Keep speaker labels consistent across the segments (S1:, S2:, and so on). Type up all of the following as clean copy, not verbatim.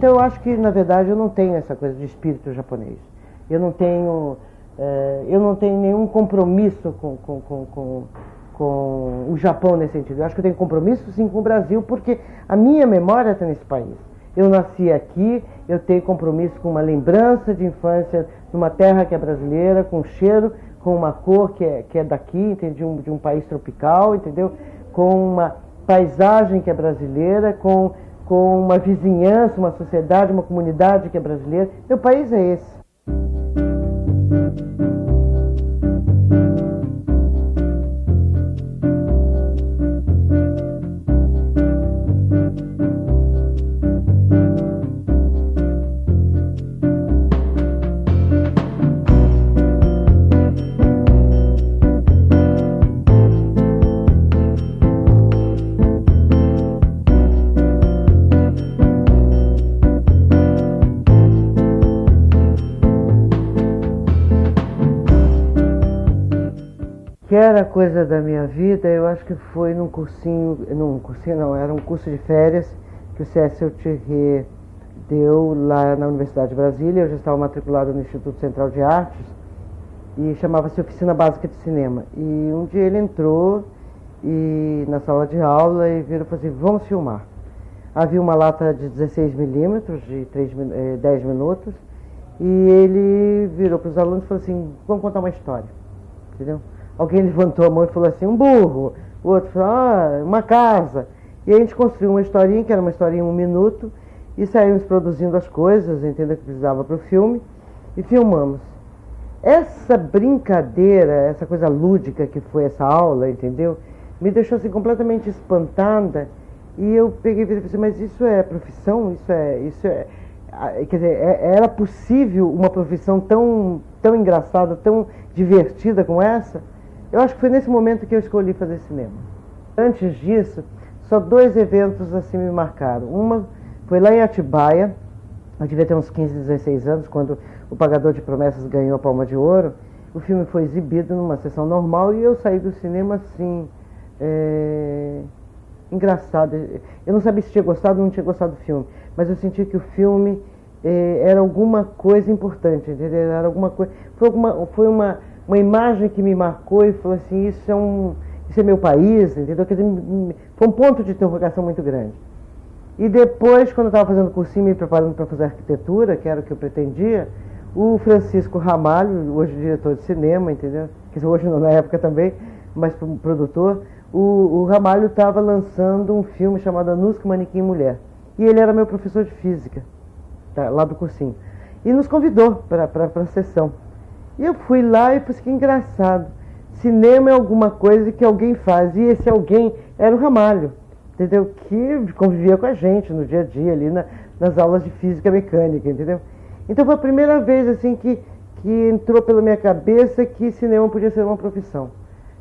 S1: Então eu acho que, na verdade, eu não tenho essa coisa de espírito japonês. Eu não tenho nenhum compromisso com o Japão nesse sentido. Eu acho que eu tenho compromisso sim com o Brasil, porque a minha memória está nesse país. Eu nasci aqui, eu tenho compromisso com uma lembrança de infância numa terra que é brasileira, com um cheiro, com uma cor que é daqui, entendeu? De um país tropical, entendeu? Com uma paisagem que é brasileira, com uma vizinhança, uma sociedade, uma comunidade que é brasileira. Meu país é esse. Que era coisa da minha vida, eu acho que foi num cursinho não, era um curso de férias que o Cécile Thierry deu lá na Universidade de Brasília. Eu já estava matriculado no Instituto Central de Artes e chamava-se Oficina Básica de Cinema. E um dia ele entrou na sala de aula e virou e falou assim: vamos filmar. Havia uma lata de 16 milímetros, de 10 minutos, e ele virou para os alunos e falou assim: vamos contar uma história, entendeu? Alguém levantou a mão e falou assim: um burro. O outro falou: uma casa. E a gente construiu uma historinha, que era uma historinha em 1 minuto, e saímos produzindo as coisas, entendeu, que precisava para o filme, e filmamos. Essa brincadeira, essa coisa lúdica que foi essa aula, entendeu, me deixou assim completamente espantada. E eu peguei e falei assim: mas isso é profissão? Quer dizer, era possível uma profissão tão engraçada, tão divertida como essa? Eu acho que foi nesse momento que eu escolhi fazer cinema. Antes disso, só 2 eventos assim me marcaram. Uma foi lá em Atibaia, eu devia ter uns 15, 16 anos, quando O Pagador de Promessas ganhou a Palma de Ouro. O filme foi exibido numa sessão normal e eu saí do cinema assim, engraçado. Eu não sabia se tinha gostado ou não tinha gostado do filme, mas eu senti que o filme era alguma coisa importante, entendeu? Era alguma coisa, foi uma imagem que me marcou e falou assim: isso é meu país, entendeu? Quer dizer, foi um ponto de interrogação muito grande. E depois, quando eu estava fazendo cursinho, me preparando para fazer arquitetura, que era o que eu pretendia, o Francisco Ramalho, hoje diretor de cinema, entendeu? Quer dizer, hoje não, na época também, mas produtor, o Ramalho estava lançando um filme chamado Anuska Manequim Mulher. E ele era meu professor de física, lá do cursinho. E nos convidou para a sessão. E eu fui lá e falei assim: que engraçado. Cinema é alguma coisa que alguém faz. E esse alguém era o Ramalho, entendeu? Que convivia com a gente no dia a dia, ali nas aulas de física mecânica, entendeu? Então foi a primeira vez assim que entrou pela minha cabeça que cinema podia ser uma profissão.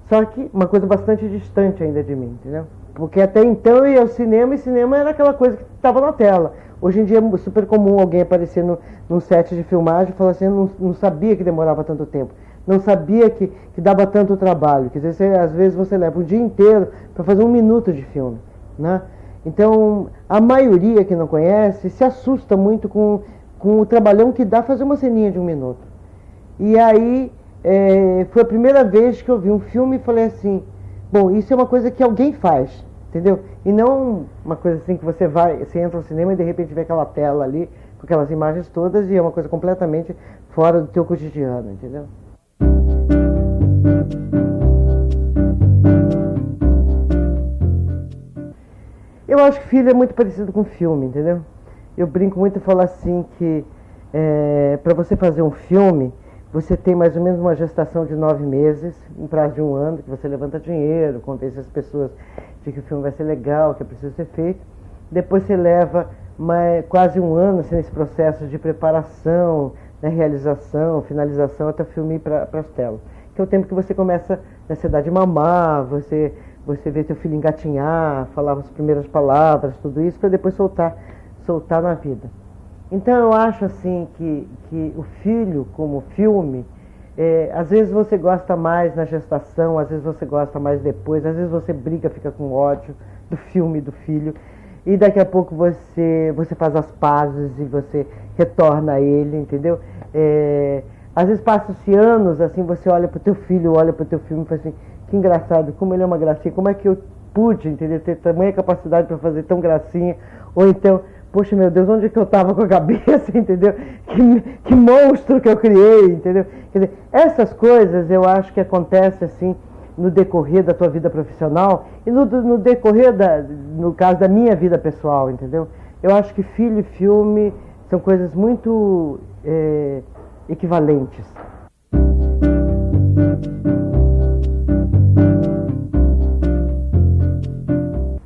S1: Só que uma coisa bastante distante ainda de mim, entendeu? Porque até então eu ia ao cinema e cinema era aquela coisa que estava na tela. Hoje em dia é super comum alguém aparecer num set de filmagem e falar assim: eu não sabia que demorava tanto tempo, não sabia que dava tanto trabalho. Quer dizer, às vezes você leva o dia inteiro para fazer 1 minuto de filme, né? Então, a maioria que não conhece se assusta muito com o trabalhão que dá fazer uma ceninha de 1 minuto. E aí, foi a primeira vez que eu vi um filme e falei assim: bom, isso é uma coisa que alguém faz, entendeu? E não uma coisa assim que você entra no cinema e de repente vê aquela tela ali, com aquelas imagens todas, e é uma coisa completamente fora do teu cotidiano, entendeu? Eu acho que filho é muito parecido com filme, entendeu? Eu brinco muito e falo assim que para você fazer um filme, você tem mais ou menos uma gestação de 9 meses, um prazo de 1 ano, que você levanta dinheiro, convence as pessoas de que o filme vai ser legal, que é preciso ser feito. Depois você leva quase 1 ano assim, nesse processo de preparação, né, realização, finalização, até o filme ir para as telas. Que é o tempo que você começa na ansiedade de mamar, você vê teu filho engatinhar, falar as primeiras palavras, tudo isso, para depois soltar na vida. Então eu acho assim que o filho como filme, às vezes você gosta mais na gestação, às vezes você gosta mais depois, às vezes você briga, fica com ódio do filme, do filho. e daqui a pouco você faz as pazes e você retorna a ele, entendeu? Às vezes passam-se anos, assim, você olha pro teu filho, olha pro teu filme e fala assim, que engraçado, como ele é uma gracinha, como é que eu pude, entendeu? Ter tamanha capacidade para fazer tão gracinha, ou então, poxa, meu Deus, onde é que eu estava com a cabeça, entendeu? Que monstro que eu criei, entendeu? Quer dizer, essas coisas eu acho que acontecem, assim, no decorrer da tua vida profissional e no decorrer, no caso da minha vida pessoal, entendeu? Eu acho que filho e filme são coisas muito equivalentes.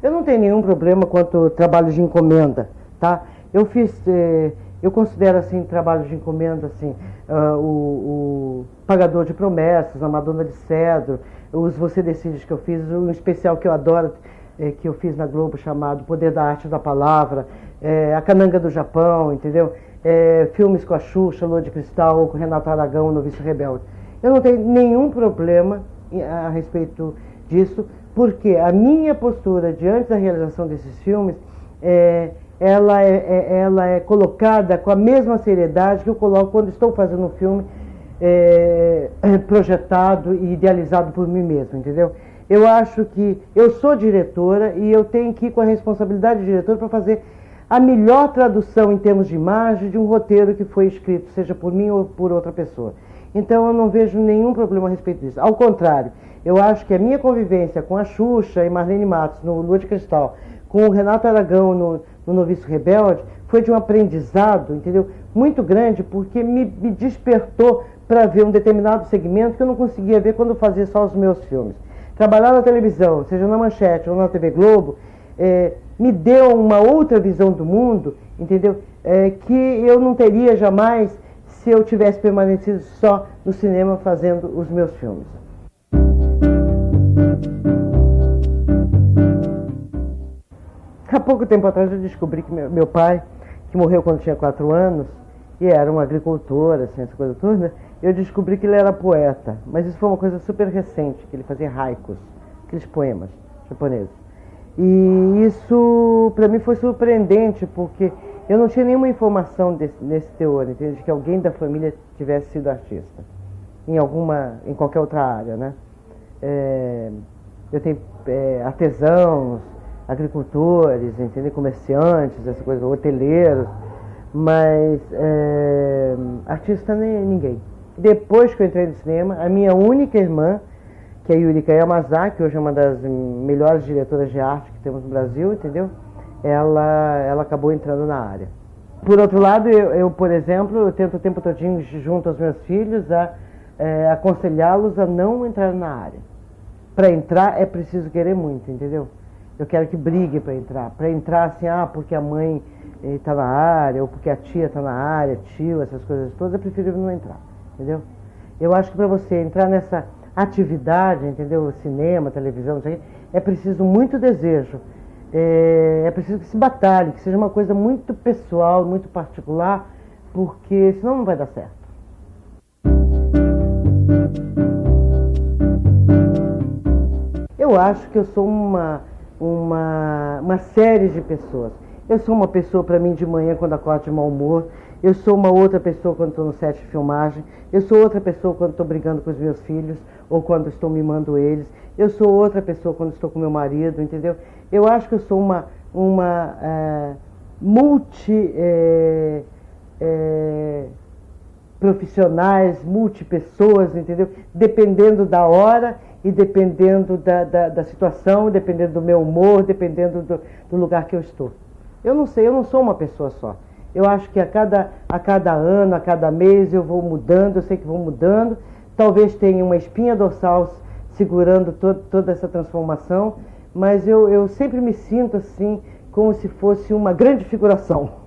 S1: Eu não tenho nenhum problema quanto ao trabalho de encomenda, tá? Eu considero assim trabalho de encomenda assim, o Pagador de Promessas, a Madonna de Cedro, os Você Decide que eu fiz, um especial que eu adoro, que eu fiz na Globo chamado Poder da Arte da Palavra, a Cananga do Japão, entendeu? Filmes com a Xuxa, Lua de Cristal, ou com Renato Aragão, no Vício Rebelde. Eu não tenho nenhum problema a respeito disso, porque a minha postura diante da realização desses filmes ela é colocada com a mesma seriedade que eu coloco quando estou fazendo um filme projetado e idealizado por mim mesmo, entendeu? Eu acho que eu sou diretora e eu tenho que ir com a responsabilidade de diretora para fazer a melhor tradução em termos de imagem de um roteiro que foi escrito, seja por mim ou por outra pessoa. Então eu não vejo nenhum problema a respeito disso. Ao contrário, eu acho que a minha convivência com a Xuxa e Marlene Matos no Lua de Cristal, com o Renato Aragão no Noviço Rebelde, foi de um aprendizado, entendeu? Muito grande, porque me despertou para ver um determinado segmento que eu não conseguia ver quando eu fazia só os meus filmes. Trabalhar na televisão, seja na Manchete ou na TV Globo, me deu uma outra visão do mundo, entendeu? Que eu não teria jamais se eu tivesse permanecido só no cinema fazendo os meus filmes. Há pouco tempo atrás eu descobri que meu pai, que morreu quando tinha 4 anos, e era um agricultor, assim, essa coisa toda, eu descobri que ele era poeta. Mas isso foi uma coisa super recente, que ele fazia haikus, aqueles poemas japoneses. E isso, para mim, foi surpreendente, porque eu não tinha nenhuma informação nesse teor, entende? De que alguém da família tivesse sido artista, em qualquer outra área, né? Eu tenho artesãos, agricultores, entende? Comerciantes, essa coisa, hoteleiros, mas artista ninguém. Depois que eu entrei no cinema, a minha única irmã, que é a Yurika Yamazaki, que hoje é uma das melhores diretoras de arte que temos no Brasil, entendeu? Ela acabou entrando na área. Por outro lado, eu, por exemplo, eu tento o tempo todinho, junto aos meus filhos, aconselhá-los a não entrar na área. Para entrar é preciso querer muito, entendeu? Eu quero que brigue para entrar. Para entrar assim, porque a mãe está na área, ou porque a tia está na área, tio, essas coisas todas, é preferível não entrar, entendeu? Eu acho que para você entrar nessa atividade, entendeu? Cinema, televisão, isso aí, é preciso muito desejo. É preciso que se batalhe, que seja uma coisa muito pessoal, muito particular, porque senão não vai dar certo. Eu acho que eu sou uma série de pessoas. Eu sou uma pessoa para mim de manhã quando acordo de mau humor, eu sou uma outra pessoa quando estou no set de filmagem, eu sou outra pessoa quando estou brigando com os meus filhos ou quando estou mimando eles, eu sou outra pessoa quando estou com meu marido, entendeu? Eu acho que eu sou uma profissionais, multipessoas, entendeu? Dependendo da hora e dependendo da situação, dependendo do meu humor, dependendo do lugar que eu estou. Eu não sei, eu não sou uma pessoa só. Eu acho que a cada ano, a cada mês eu vou mudando, eu sei que vou mudando. Talvez tenha uma espinha dorsal segurando toda essa transformação, mas eu sempre me sinto assim, como se fosse uma grande figuração.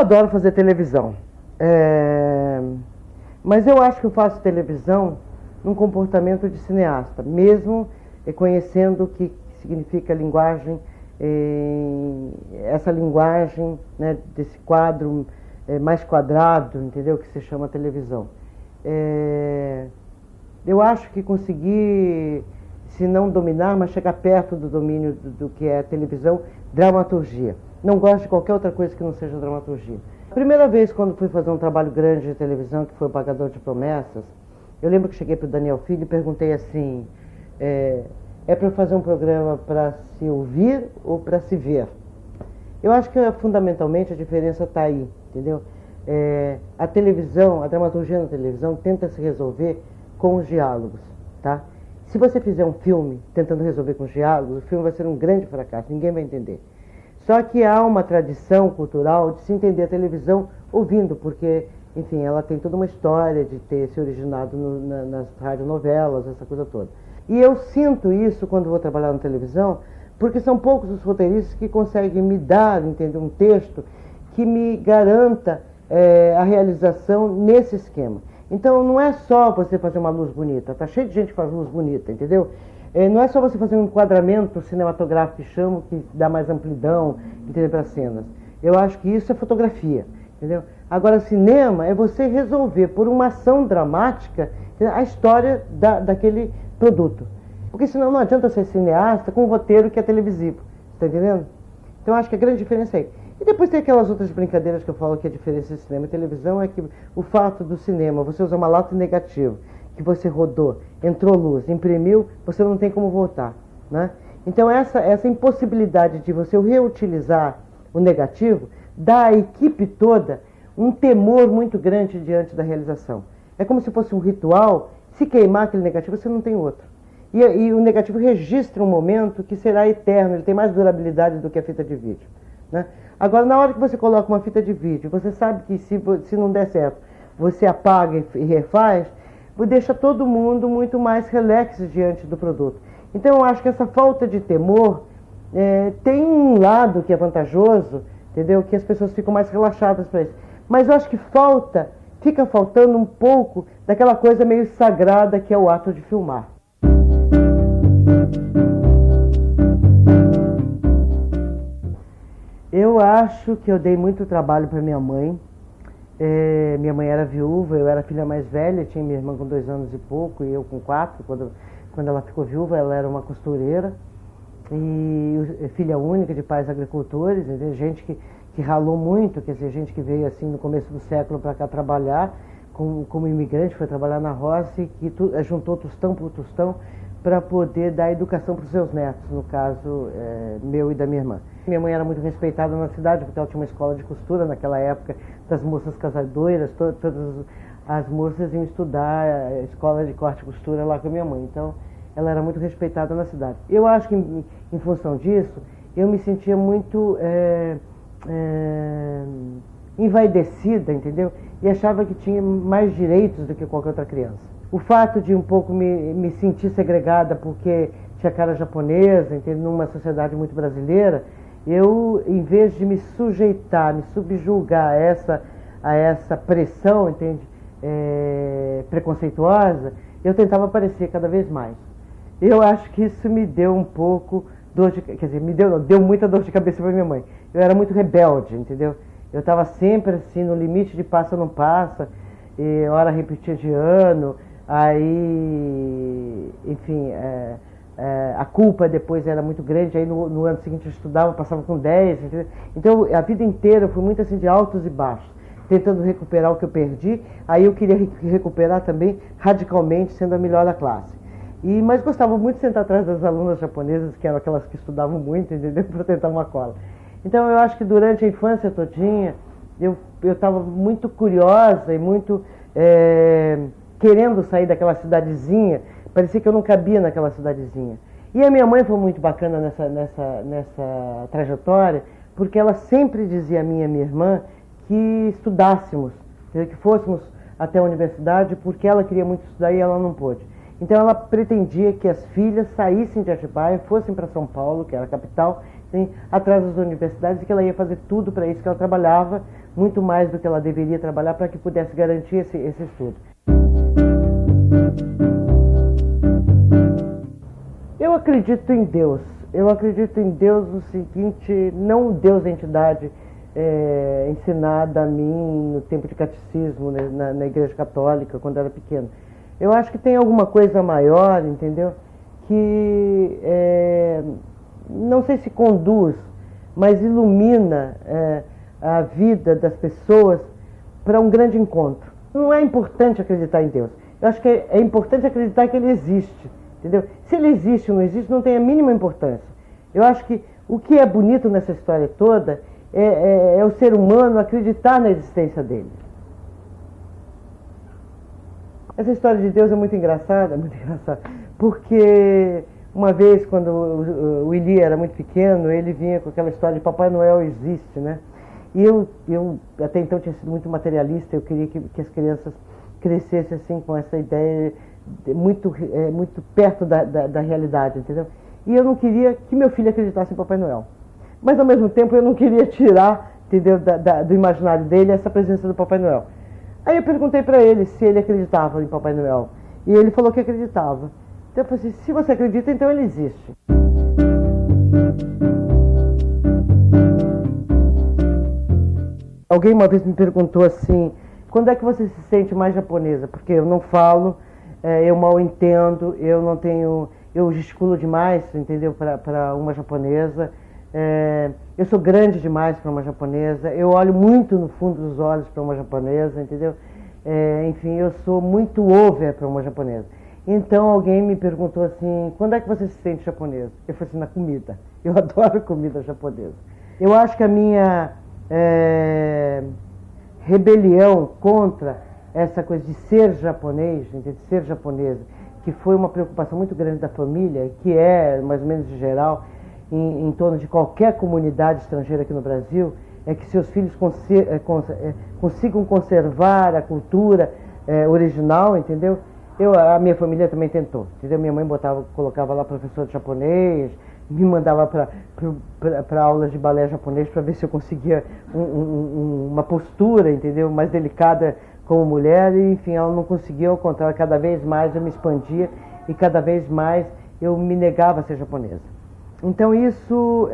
S1: adoro fazer televisão, mas eu acho que eu faço televisão num comportamento de cineasta, mesmo conhecendo o que significa linguagem, essa linguagem, né, desse quadro mais quadrado, entendeu? Que se chama televisão. Eu acho que consegui, se não dominar, mas chegar perto do domínio do que é televisão, dramaturgia. Não gosto de qualquer outra coisa que não seja dramaturgia. A primeira vez, quando fui fazer um trabalho grande de televisão, que foi o Pagador de Promessas, eu lembro que cheguei para o Daniel Filho e perguntei assim, é para eu fazer um programa para se ouvir ou para se ver? Eu acho que fundamentalmente a diferença está aí, entendeu? A televisão, a dramaturgia na televisão tenta se resolver com os diálogos, tá? Se você fizer um filme tentando resolver com os diálogos, o filme vai ser um grande fracasso, ninguém vai entender. Só que há uma tradição cultural de se entender a televisão ouvindo, porque, enfim, ela tem toda uma história de ter se originado nas radionovelas, essa coisa toda. E eu sinto isso quando vou trabalhar na televisão, porque são poucos os roteiristas que conseguem me dar, entender, um texto que me garanta a realização nesse esquema. Então não é só você fazer uma luz bonita, tá cheio de gente que faz luz bonita, entendeu? Não é só você fazer um enquadramento cinematográfico que chamo, que dá mais amplidão, entendeu, para as cenas. Eu acho que isso é fotografia, entendeu? Agora, cinema é você resolver, por uma ação dramática, a história daquele produto. Porque senão não adianta ser cineasta com um roteiro que é televisivo, está entendendo? Então acho que a grande diferença é aí. E depois tem aquelas outras brincadeiras que eu falo que a diferença de cinema e televisão é que o fato do cinema, você usa uma lata negativa, que você rodou, entrou luz, imprimiu, você não tem como voltar, né? Então essa impossibilidade de você reutilizar o negativo dá à equipe toda um temor muito grande diante da realização. É como se fosse um ritual, se queimar aquele negativo, você não tem outro. E o negativo registra um momento que será eterno, ele tem mais durabilidade do que a fita de vídeo, né? Agora, na hora que você coloca uma fita de vídeo, você sabe que se não der certo, você apaga e refaz, deixa todo mundo muito mais relax diante do produto. Então, eu acho que essa falta de temor tem um lado que é vantajoso, entendeu? Que as pessoas ficam mais relaxadas para isso. Mas eu acho que fica faltando um pouco daquela coisa meio sagrada que é o ato de filmar. Eu acho que eu dei muito trabalho para minha mãe. Minha mãe era viúva, eu era a filha mais velha, tinha minha irmã com 2 anos e pouco e eu com 4. Quando ela ficou viúva, ela era uma costureira e filha única de pais agricultores, entendeu? Gente que ralou muito, quer dizer, gente que veio assim no começo do século para cá trabalhar como imigrante, foi trabalhar na roça e que juntou tostão por tostão para poder dar educação para os seus netos, no caso meu e da minha irmã. Minha mãe era muito respeitada na cidade, porque ela tinha uma escola de costura naquela época, das moças casadoras, todas as moças iam estudar a escola de corte e costura lá com a minha mãe, então ela era muito respeitada na cidade. Eu acho que em função disso, eu me sentia muito envaidecida, entendeu? E achava que tinha mais direitos do que qualquer outra criança. O fato de um pouco me sentir segregada porque tinha cara japonesa, entendeu? Numa sociedade muito brasileira, eu, em vez de me sujeitar, me subjugar a essa pressão, entende? Preconceituosa, eu tentava aparecer cada vez mais. Eu acho que isso me deu um pouco quer dizer, deu muita dor de cabeça para minha mãe. Eu era muito rebelde, entendeu? Eu estava sempre assim, no limite de passa ou não passa, e hora repetia de ano, aí, enfim, a culpa depois era muito grande, aí no ano seguinte eu estudava, passava com 10, entendeu? Então a vida inteira eu fui muito assim de altos e baixos, tentando recuperar o que eu perdi, aí eu queria recuperar também radicalmente, sendo a melhor da classe. Mas gostava muito de sentar atrás das alunas japonesas, que eram aquelas que estudavam muito, entendeu? Para tentar uma cola. Então eu acho que durante a infância todinha, eu estava muito curiosa e muito querendo sair daquela cidadezinha, parecia que eu não cabia naquela cidadezinha. E a minha mãe foi muito bacana nessa trajetória, porque ela sempre dizia a mim e a minha irmã que estudássemos, que fôssemos até a universidade, porque ela queria muito estudar e ela não pôde. Então ela pretendia que as filhas saíssem de Atibaia, fossem para São Paulo, que era a capital, atrás das universidades, e que ela ia fazer tudo para isso, que ela trabalhava muito mais do que ela deveria trabalhar para que pudesse garantir esse estudo. Eu acredito em Deus. Eu acredito em Deus no seguinte, não o Deus da entidade ensinada a mim no tempo de catecismo, né, na Igreja Católica, quando eu era pequeno. Eu acho que tem alguma coisa maior, entendeu? Que não sei se conduz, mas ilumina a vida das pessoas para um grande encontro. Não é importante acreditar em Deus. Eu acho que é importante acreditar que Ele existe, entendeu? Se Ele existe ou não existe, não tem a mínima importância. Eu acho que o que é bonito nessa história toda é o ser humano acreditar na existência dele. Essa história de Deus é muito engraçada, porque uma vez, quando o Eli era muito pequeno, ele vinha com aquela história de Papai Noel existe, né? E eu até então tinha sido muito materialista, eu queria que as crianças crescessem assim com essa ideia muito perto da realidade, entendeu? E eu não queria que meu filho acreditasse em Papai Noel. Mas ao mesmo tempo eu não queria tirar, entendeu, do imaginário dele essa presença do Papai Noel. Aí eu perguntei para ele se ele acreditava em Papai Noel. E ele falou que acreditava. Então eu falei assim, se você acredita, então ele existe. Alguém uma vez me perguntou assim, quando é que você se sente mais japonesa? Porque eu não falo, eu mal entendo, eu gesticulo demais, entendeu, para uma japonesa. Eu sou grande demais para uma japonesa, eu olho muito no fundo dos olhos para uma japonesa, entendeu? Enfim, eu sou muito over para uma japonesa. Então alguém me perguntou assim, quando é que você se sente japonesa? Eu falei assim, na comida. Eu adoro comida japonesa. Eu acho que a minha rebelião contra essa coisa de ser japonês, de ser japonesa, que foi uma preocupação muito grande da família, que é, mais ou menos de geral, em torno de qualquer comunidade estrangeira aqui no Brasil, é que seus filhos consigam conservar a cultura original, entendeu? A minha família também tentou, entendeu? Minha mãe colocava lá professor de japonês, me mandava para aulas de balé japonês para ver se eu conseguia uma postura, entendeu? Mais delicada como mulher, e enfim, ela não conseguia, ao contrário, cada vez mais eu me expandia e cada vez mais eu me negava a ser japonesa. Então isso,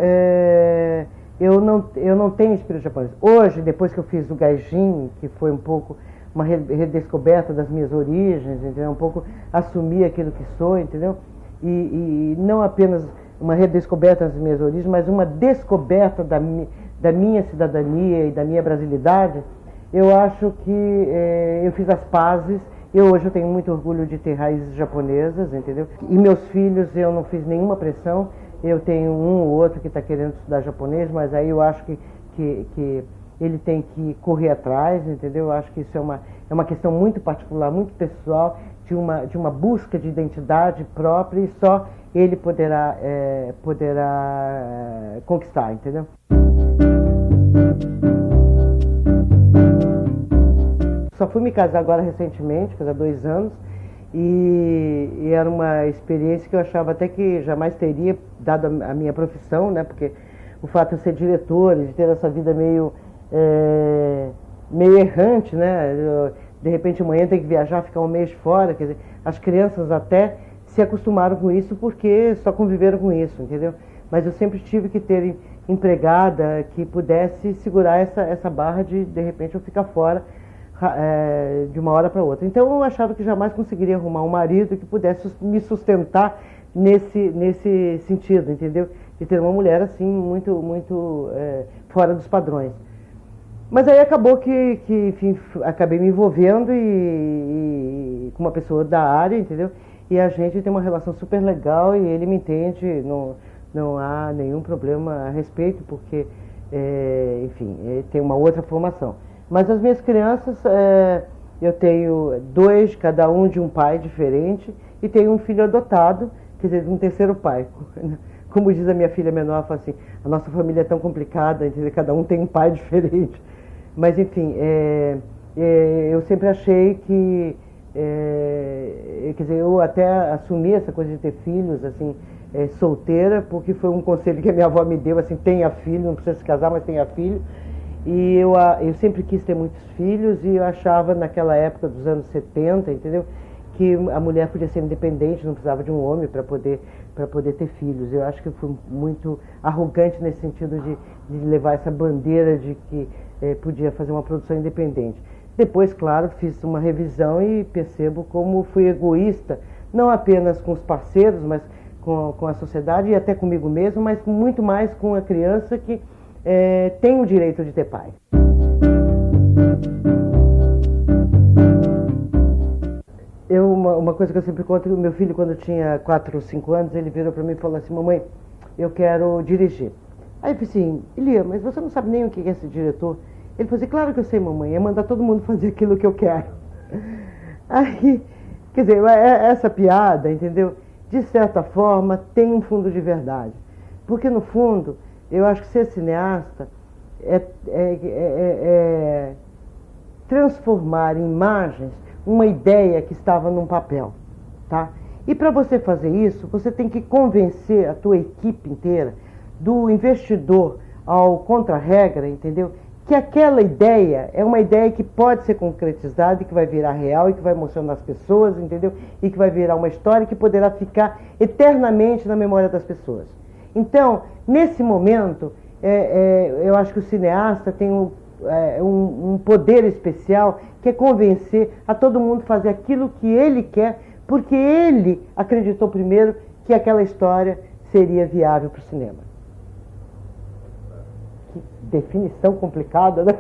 S1: eu não tenho espírito japonês. Hoje, depois que eu fiz o Gaijin, que foi um pouco uma redescoberta das minhas origens, entendeu? Um pouco assumir aquilo que sou, entendeu? E não apenas uma redescoberta das minhas origens, mas uma descoberta da minha cidadania e da minha brasilidade. Eu acho que eu fiz as pazes. Hoje eu tenho muito orgulho de ter raízes japonesas, entendeu? E meus filhos, eu não fiz nenhuma pressão. Eu tenho um ou outro que está querendo estudar japonês, mas aí eu acho que ele tem que correr atrás, entendeu? Eu acho que isso é uma questão muito particular, muito pessoal, de uma busca de identidade própria, e só ele poderá conquistar, entendeu? Só fui me casar agora recentemente, faz 2 anos, e era uma experiência que eu achava até que jamais teria, dado a minha profissão, né? Porque o fato de eu ser diretor, de ter essa vida meio errante, né? De repente amanhã tem que viajar, ficar um mês fora, quer dizer, as crianças até se acostumaram com isso porque só conviveram com isso, entendeu? Mas eu sempre tive que ter empregada que pudesse segurar essa barra de repente eu ficar fora de uma hora para outra. Então eu achava que jamais conseguiria arrumar um marido que pudesse me sustentar nesse sentido, entendeu? De ter uma mulher assim muito fora dos padrões. Mas aí acabou que enfim, acabei me envolvendo e com uma pessoa da área, entendeu? E a gente tem uma relação super legal e ele me entende, não há nenhum problema a respeito, porque, enfim, tem uma outra formação. Mas as minhas crianças, eu tenho 2, cada um de um pai diferente, e tenho um filho adotado, quer dizer, um terceiro pai. Como diz a minha filha menor, fala assim, a nossa família é tão complicada, entendeu? Cada um tem um pai diferente. Mas, enfim, eu sempre achei que, quer dizer, eu até assumi essa coisa de ter filhos, assim, solteira, porque foi um conselho que a minha avó me deu, assim, tenha filho, não precisa se casar, mas tenha filho. E eu sempre quis ter muitos filhos e eu achava naquela época dos anos 70, entendeu? Que a mulher podia ser independente, não precisava de um homem para poder ter filhos. Eu acho que eu fui muito arrogante nesse sentido de levar essa bandeira de que podia fazer uma produção independente. Depois, claro, fiz uma revisão e percebo como fui egoísta, não apenas com os parceiros, mas com a sociedade e até comigo mesmo, mas muito mais com a criança que tem o direito de ter pai. Uma coisa que eu sempre conto, o meu filho, quando tinha 4 ou 5 anos, ele virou para mim e falou assim: mamãe, eu quero dirigir. Aí eu falei assim: Elia, mas você não sabe nem o que é esse diretor? Ele falou assim: claro que eu sei, mamãe, é mandar todo mundo fazer aquilo que eu quero. Aí, quer dizer, essa piada, entendeu? De certa forma, tem um fundo de verdade. Porque, no fundo, eu acho que ser cineasta é transformar em imagens uma ideia que estava num papel, tá? E para você fazer isso, você tem que convencer a tua equipe inteira, do investidor ao contra-regra, entendeu? Que aquela ideia é uma ideia que pode ser concretizada e que vai virar real e que vai emocionar as pessoas, entendeu? E que vai virar uma história que poderá ficar eternamente na memória das pessoas. Então, nesse momento, eu acho que o cineasta tem um poder especial, que é convencer a todo mundo a fazer aquilo que ele quer, porque ele acreditou primeiro que aquela história seria viável para o cinema. Que definição complicada, né?